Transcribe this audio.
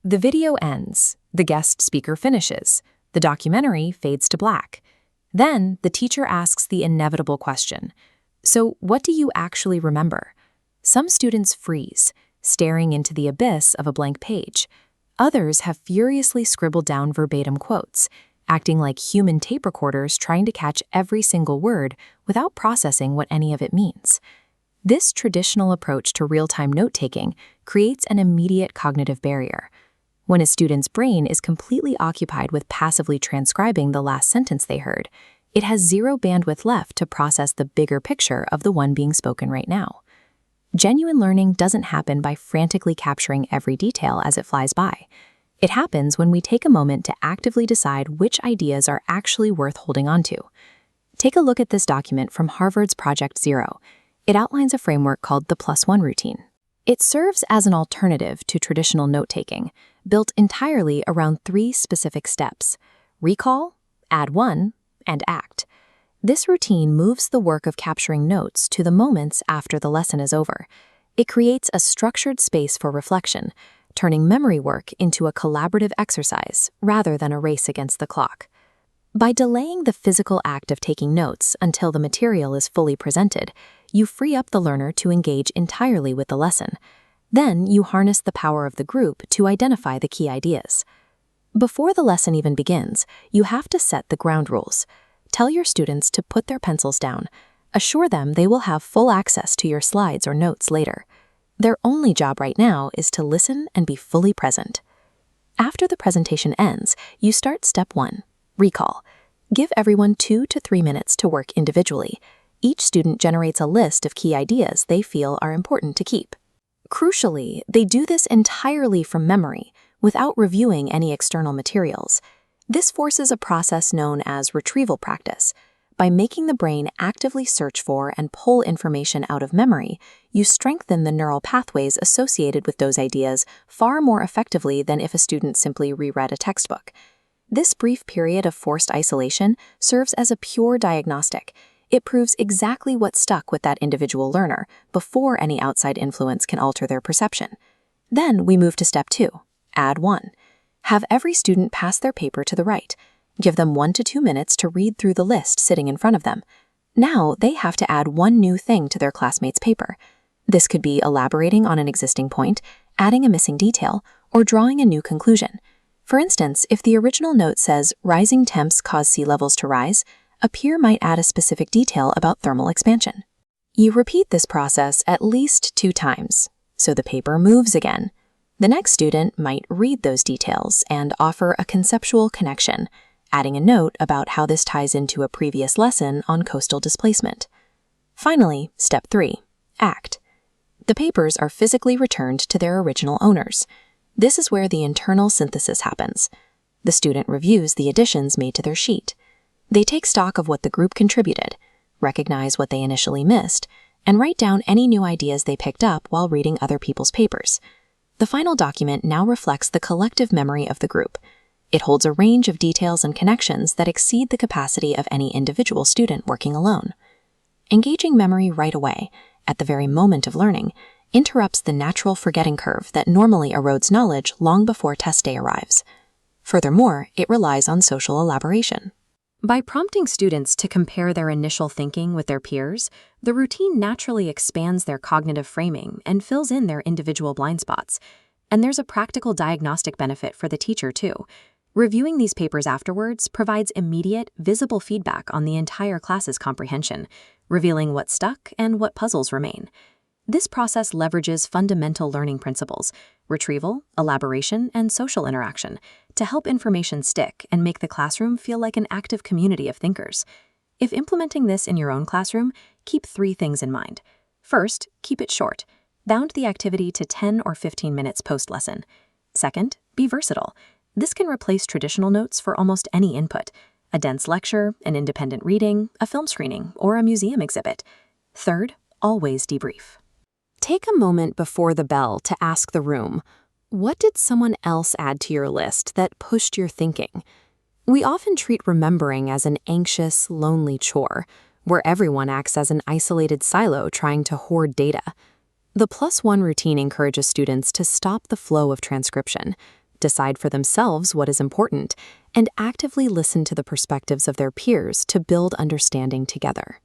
The video ends, the guest speaker finishes, the documentary fades to black. Then the teacher asks the inevitable question, so what do you actually remember? Some students freeze, staring into the abyss of a blank page. Others have furiously scribbled down verbatim quotes, acting like human tape recorders trying to catch every single word without processing what any of it means. This traditional approach to real-time note-taking creates an immediate cognitive barrier. When a student's brain is completely occupied with passively transcribing the last sentence they heard, it has zero bandwidth left to process the bigger picture of the one being spoken right now. Genuine learning doesn't happen by frantically capturing every detail as it flies by. It happens when we take a moment to actively decide which ideas are actually worth holding on to. Take a look at this document from Harvard's Project Zero. It outlines a framework called the +1 routine. It serves as an alternative to traditional note-taking, built entirely around 3 specific steps: recall, add one, and act. This routine moves the work of capturing notes to the moments after the lesson is over. It creates a structured space for reflection, turning memory work into a collaborative exercise rather than a race against the clock. By delaying the physical act of taking notes until the material is fully presented, you free up the learner to engage entirely with the lesson. Then you harness the power of the group to identify the key ideas. Before the lesson even begins, you have to set the ground rules. Tell your students to put their pencils down. Assure them they will have full access to your slides or notes later. Their only job right now is to listen and be fully present. After the presentation ends, you start step 1, recall. Give everyone 2 to 3 minutes to work individually. Each student generates a list of key ideas they feel are important to keep. Crucially, they do this entirely from memory, without reviewing any external materials. This forces a process known as retrieval practice. By making the brain actively search for and pull information out of memory, you strengthen the neural pathways associated with those ideas far more effectively than if a student simply reread a textbook. This brief period of forced isolation serves as a pure diagnostic. It proves exactly what stuck with that individual learner before any outside influence can alter their perception. Then we move to step 2, add one. Have every student pass their paper to the right. Give them 1 to 2 minutes to read through the list sitting in front of them. Now they have to add one new thing to their classmate's paper. This could be elaborating on an existing point, adding a missing detail, or drawing a new conclusion. For instance, if the original note says rising temps cause sea levels to rise, a peer might add a specific detail about thermal expansion. You repeat this process at least 2 times, so the paper moves again. The next student might read those details and offer a conceptual connection, adding a note about how this ties into a previous lesson on coastal displacement. Finally, step 3, act. The papers are physically returned to their original owners. This is where the internal synthesis happens. The student reviews the additions made to their sheet. They take stock of what the group contributed, recognize what they initially missed, and write down any new ideas they picked up while reading other people's papers. The final document now reflects the collective memory of the group. It holds a range of details and connections that exceed the capacity of any individual student working alone. Engaging memory right away, at the very moment of learning, interrupts the natural forgetting curve that normally erodes knowledge long before test day arrives. Furthermore, it relies on social elaboration. By prompting students to compare their initial thinking with their peers, the routine naturally expands their cognitive framing and fills in their individual blind spots. And there's a practical diagnostic benefit for the teacher, too. Reviewing these papers afterwards provides immediate, visible feedback on the entire class's comprehension, revealing what stuck and what puzzles remain. This process leverages fundamental learning principles, retrieval, elaboration, and social interaction, to help information stick and make the classroom feel like an active community of thinkers. If implementing this in your own classroom, keep 3 things in mind. First, keep it short. Bound the activity to 10 or 15 minutes post-lesson. Second, be versatile. This can replace traditional notes for almost any input: a dense lecture, an independent reading, a film screening, or a museum exhibit. Third, always debrief. Take a moment before the bell to ask the room, what did someone else add to your list that pushed your thinking? We often treat remembering as an anxious, lonely chore, where everyone acts as an isolated silo trying to hoard data. The +1 routine encourages students to stop the flow of transcription. decide for themselves what is important, and actively listen to the perspectives of their peers to build understanding together.